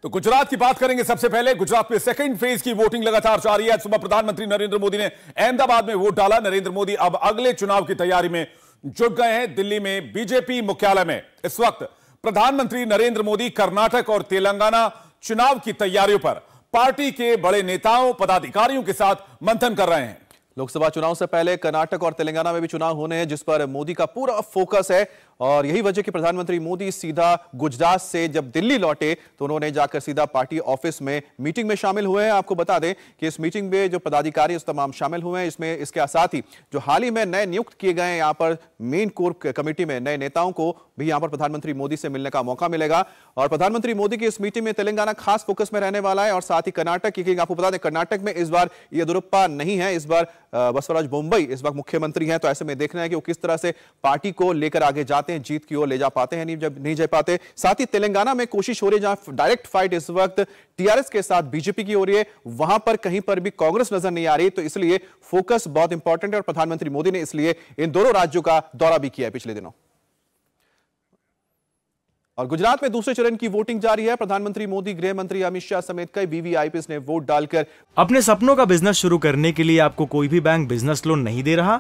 तो गुजरात की बात करेंगे सबसे पहले। गुजरात में सेकंड फेज की वोटिंग लगातार जारी है। सुबह प्रधानमंत्री नरेंद्र मोदी ने अहमदाबाद में वोट डाला। नरेंद्र मोदी अब अगले चुनाव की तैयारी में जुट गए हैं। दिल्ली में बीजेपी मुख्यालय में इस वक्त प्रधानमंत्री नरेंद्र मोदी कर्नाटक और तेलंगाना चुनाव की तैयारियों पर पार्टी के बड़े नेताओं पदाधिकारियों के साथ मंथन कर रहे हैं। लोकसभा चुनाव से पहले कर्नाटक और तेलंगाना में भी चुनाव होने हैं, जिस पर मोदी का पूरा फोकस है। और यही वजह कि प्रधानमंत्री मोदी सीधा गुजरात से जब दिल्ली लौटे तो उन्होंने जाकर सीधा पार्टी ऑफिस में मीटिंग में शामिल हुए हैं। आपको बता दें कि इस मीटिंग में जो पदाधिकारी उस तमाम शामिल हुए हैं। इसमें इसके साथ ही जो हाल ही में नए नियुक्त किए गए हैं यहाँ पर मेन कोर कमेटी में नए नेताओं को भी यहाँ पर प्रधानमंत्री मोदी से मिलने का मौका मिलेगा। और प्रधानमंत्री मोदी की इस मीटिंग में तेलंगाना खास फोकस में रहने वाला है और साथ ही कर्नाटक की। आपको बता दें कर्नाटक में इस बार येदियुरप्पा नहीं है, इस बार बसवराज बोम्मई इस वक्त मुख्यमंत्री हैं। तो ऐसे में देखना है कि वो किस तरह से पार्टी को लेकर आगे जाते हैं, जीत की ओर ले जा पाते हैं, नहीं जा पाते। साथ ही तेलंगाना में कोशिश हो रही है जहां डायरेक्ट फाइट इस वक्त टीआरएस के साथ बीजेपी की हो रही है, वहां पर कहीं पर भी कांग्रेस नजर नहीं आ रही। तो इसलिए फोकस बहुत इंपॉर्टेंट है और प्रधानमंत्री मोदी ने इसलिए इन दोनों राज्यों का दौरा भी किया है पिछले दिनों। और गुजरात में दूसरे चरण की वोटिंग जारी है। प्रधानमंत्री मोदी, गृह मंत्री अमित शाह समेत कई वीवीआईपीज ने वोट डालकर अपने सपनों का बिजनेस शुरू करने के लिए आपको कोई भी बैंक बिजनेस लोन नहीं दे रहा।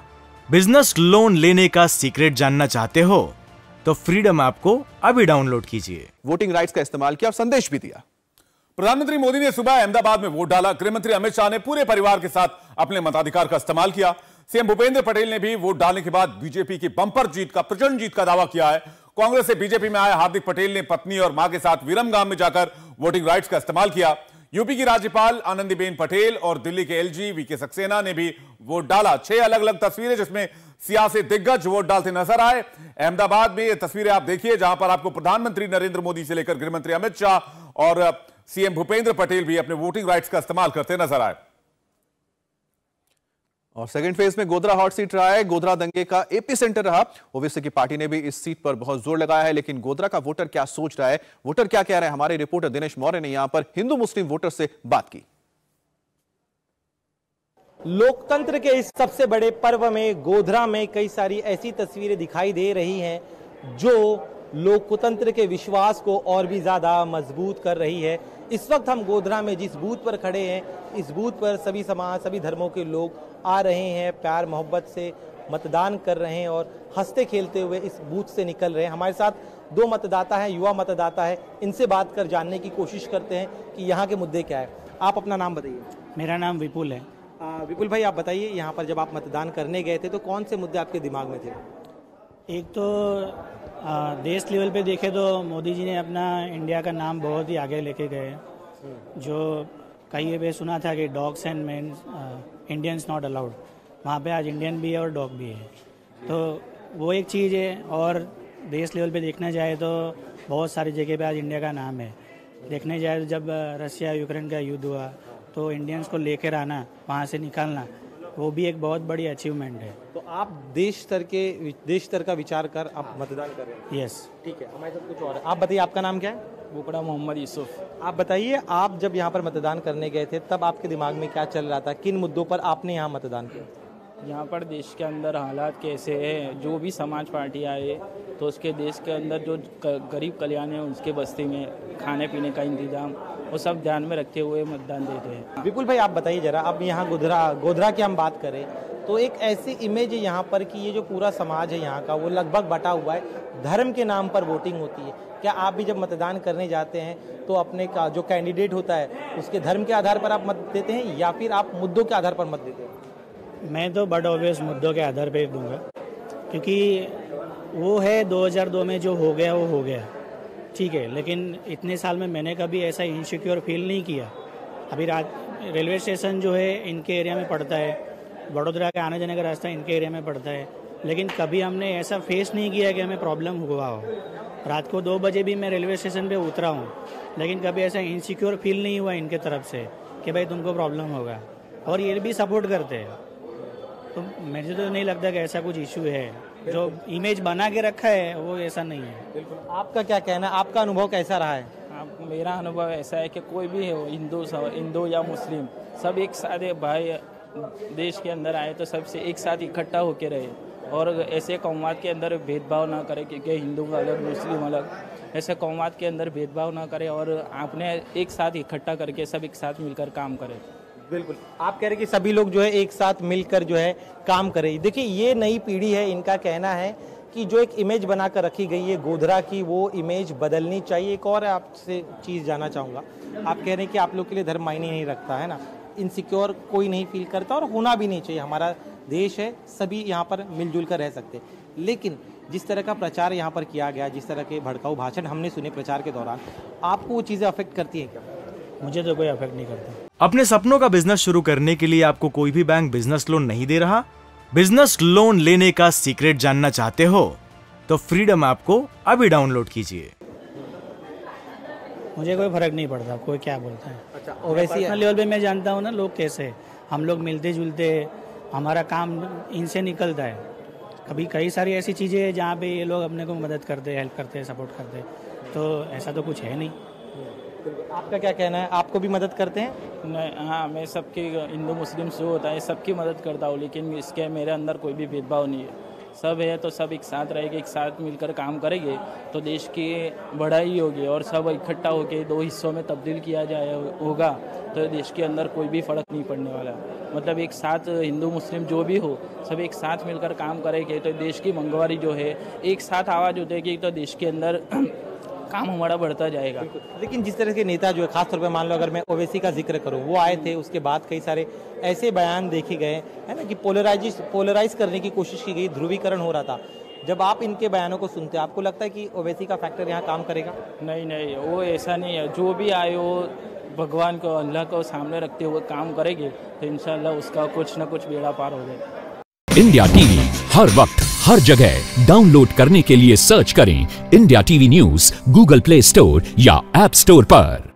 बिजनेस लोन लेने का सीक्रेट जानना चाहते हो तो फ्रीडम ऐप को अभी डाउनलोड कीजिए। वोटिंग राइट्स का इस्तेमाल किया और संदेश भी दिया। प्रधानमंत्री मोदी ने सुबह अहमदाबाद में वोट डाला। गृहमंत्री अमित शाह ने पूरे परिवार के साथ अपने मताधिकार का इस्तेमाल किया। सीएम भूपेंद्र पटेल ने भी वोट डालने के बाद बीजेपी की बंपर जीत का, प्रचंड जीत का दावा किया है। कांग्रेस से बीजेपी में आए हार्दिक पटेल ने पत्नी और मां के साथ विरमगाम में जाकर वोटिंग राइट्स का इस्तेमाल किया। यूपी की राज्यपाल आनंदीबेन पटेल और दिल्ली के एलजी वीके सक्सेना ने भी वोट डाला। 6 अलग अलग तस्वीरें जिसमें सियासी दिग्गज वोट डालते नजर आए। अहमदाबाद में ये तस्वीरें आप देखिए जहां पर आपको प्रधानमंत्री नरेंद्र मोदी से लेकर गृहमंत्री अमित शाह और सीएम भूपेंद्र पटेल भी अपने वोटिंग राइट्स का इस्तेमाल करते नजर आए। और सेकंड फेज में गोधरा हॉट सीट रहा है। गोधरा दंगे का एपी सेंटर रहा। ओवैसी की पार्टी ने भी इस सीट पर बहुत जोर लगाया है, लेकिन गोधरा का वोटर क्या सोच रहा है, वोटर क्या कह रहे हैं, हमारे रिपोर्टर दिनेश मौर्य ने यहां पर हिंदू मुस्लिम वोटर से बात की। लोकतंत्र के इस सबसे बड़े पर्व में गोधरा में कई सारी ऐसी तस्वीरें दिखाई दे रही हैं जो लोकतंत्र के विश्वास को और भी ज़्यादा मजबूत कर रही है। इस वक्त हम गोधरा में जिस बूथ पर खड़े हैं, इस बूथ पर सभी समाज, सभी धर्मों के लोग आ रहे हैं, प्यार मोहब्बत से मतदान कर रहे हैं और हंसते खेलते हुए इस बूथ से निकल रहे हैं। हमारे साथ 2 मतदाता हैं, युवा मतदाता है, इनसे बात कर जानने की कोशिश करते हैं कि यहाँ के मुद्दे क्या है। आप अपना नाम बताइए। मेरा नाम विपुल है। विपुल भाई, आप बताइए यहाँ पर जब आप मतदान करने गए थे तो कौन से मुद्दे आपके दिमाग में थे? एक तो देश लेवल पे देखे तो मोदी जी ने अपना इंडिया का नाम बहुत ही आगे लेके गए। जो कई बार सुना था कि dogs and man Indians not allowed, वहाँ पे आज इंडियन भी है और डॉग भी है, तो वो एक चीज़ है। और देश लेवल पे देखना जाए तो बहुत सारी जगह पे आज इंडिया का नाम है। देखने जाए तो जब रशिया यूक्रेन का युद्ध हुआ तो इंडियंस को लेकर आना, वहाँ से निकालना, वो भी एक बहुत बड़ी अचीवमेंट है। तो आप देश स्तर का विचार कर आप मतदान कर रहे हैं? यस। ठीक है, हमारे साथ कुछ और है। आप बताइए, आपका नाम क्या है? बुकड़ा मोहम्मद यूसुफ। आप बताइए, आप जब यहाँ पर मतदान करने गए थे तब आपके दिमाग में क्या चल रहा था, किन मुद्दों पर आपने यहाँ मतदान किया? यहाँ पर देश के अंदर हालात कैसे हैं, जो भी समाज पार्टी आए तो उसके देश के अंदर जो गरीब कल्याण है उसके बस्ती में खाने पीने का इंतजाम, वो सब ध्यान में रखते हुए मतदान देते हैं। विपुल भाई, आप बताइए जरा, अब यहाँ गोधरा की हम बात करें तो एक ऐसी इमेज है यहाँ पर कि ये जो पूरा समाज है यहाँ का वो लगभग बटा हुआ है, धर्म के नाम पर वोटिंग होती है। क्या आप भी जब मतदान करने जाते हैं तो अपने का जो कैंडिडेट होता है उसके धर्म के आधार पर आप मत देते हैं या फिर आप मुद्दों के आधार पर मत देते हैं? मैं तो बट ऑब्वियस मुद्दों के आधार पर दूंगा, क्योंकि वो है 2002 में जो हो गया वो हो गया, ठीक है। लेकिन इतने साल में मैंने कभी ऐसा इनसिक्योर फील नहीं किया। अभी रेलवे स्टेशन जो है इनके एरिया में पड़ता है, वडोदरा के आने जाने का रास्ता इनके एरिया में पड़ता है, लेकिन कभी हमने ऐसा फेस नहीं किया कि हमें प्रॉब्लम हुआ हो। रात को 2 बजे भी मैं रेलवे स्टेशन पे उतरा हूँ, लेकिन कभी ऐसा इनसिक्योर फील नहीं हुआ इनके तरफ से कि भाई तुमको प्रॉब्लम होगा, और ये भी सपोर्ट करते हैं। तो मुझे तो नहीं लगता कि ऐसा कुछ इशू है। जो इमेज बना के रखा है वो ऐसा नहीं है। बिल्कुल। आपका क्या कहना है, आपका अनुभव कैसा रहा है? मेरा अनुभव ऐसा है कि कोई भी हो, हिंदू या मुस्लिम, सब एक साथ भाई देश के अंदर आए तो सबसे एक साथ इकट्ठा होकर रहे और ऐसे कौमात के अंदर भेदभाव ना करे कि हिंदू का अलग मुस्लिम अलग। ऐसे कौमात के अंदर भेदभाव ना करे और आपने एक साथ इकट्ठा करके सब एक साथ मिलकर काम करें। बिल्कुल, आप कह रहे हैं कि सभी लोग जो है एक साथ मिलकर जो है काम करें। देखिए, ये नई पीढ़ी है, इनका कहना है कि जो एक इमेज बनाकर रखी गई है गोधरा की, वो इमेज बदलनी चाहिए। एक और आपसे चीज़ जानना चाहूँगा, आप कह रहे हैं कि आप लोग के लिए धर्म मायने नहीं रखता है ना, इनसिक्योर कोई नहीं फील करता और होना भी नहीं चाहिए, हमारा देश है, सभी यहाँ पर मिलजुल कर रह सकते। लेकिन जिस तरह का प्रचार यहाँ पर किया गया, जिस तरह के भड़काऊ भाषण हमने सुने प्रचार के दौरान, आपको वो चीज़ें अफेक्ट करती हैं क्या? मुझे तो कोई अफेक्ट नहीं करता। अपने सपनों का बिजनेस शुरू करने के लिए आपको कोई भी बैंक बिजनेस लोन नहीं दे रहा? बिजनेस लोन लेने का सीक्रेट जानना चाहते हो तो फ्रीडम ऐप को अभी डाउनलोड कीजिए। मुझे कोई फर्क नहीं पड़ता कोई क्या बोलता है। अच्छा, पर्सनल लेवल पे मैं जानता हूँ ना लोग कैसे हैं। हम लोग मिलते जुलते, हमारा काम इनसे निकलता है। कभी कई सारी ऐसी चीज़ें हैं जहाँ पे ये लोग अपने को मदद करते हैं, हेल्प करते हैं, सपोर्ट करते हैं, तो ऐसा तो कुछ है नहीं। आपका क्या कहना है, आपको भी मदद करते हैं? मैं हाँ, मैं सबकी हिंदू मुस्लिम जो होता है सबकी मदद करता हूँ, लेकिन इसके मेरे अंदर कोई भी भेदभाव नहीं है। सब है तो सब एक साथ रहेंगे, एक साथ मिलकर काम करेंगे तो देश की बढ़ाई होगी और सब इकट्ठा होकर दो हिस्सों में तब्दील किया जाए होगा तो देश के अंदर कोई भी फर्क नहीं पड़ने वाला। मतलब एक साथ हिंदू मुस्लिम जो भी हो सब एक साथ मिलकर काम करेंगे तो देश की मंगवारी जो है एक साथ आवाज़ उठेगी तो देश के अंदर काम हमारा बढ़ता जाएगा। लेकिन जिस तरह के नेता जो है, खासतौर पे मान लो अगर मैं ओवैसी का जिक्र करूं, वो आए थे, उसके बाद कई सारे ऐसे बयान देखे गए है ना कि पोलराइज करने की कोशिश की गई, ध्रुवीकरण हो रहा था। जब आप इनके बयानों को सुनते हैं, आपको लगता है कि ओवैसी का फैक्टर यहाँ काम करेगा? नहीं, वो ऐसा नहीं है। जो भी आए वो भगवान को, अल्लाह को सामने रखते हुए काम करेंगे तो इंशाल्लाह उसका कुछ ना कुछ बेड़ा पार हो जाएगा। इंडिया टीवी हर वक्त हर जगह डाउनलोड करने के लिए सर्च करें India TV news Google play store या ऐप स्टोर पर।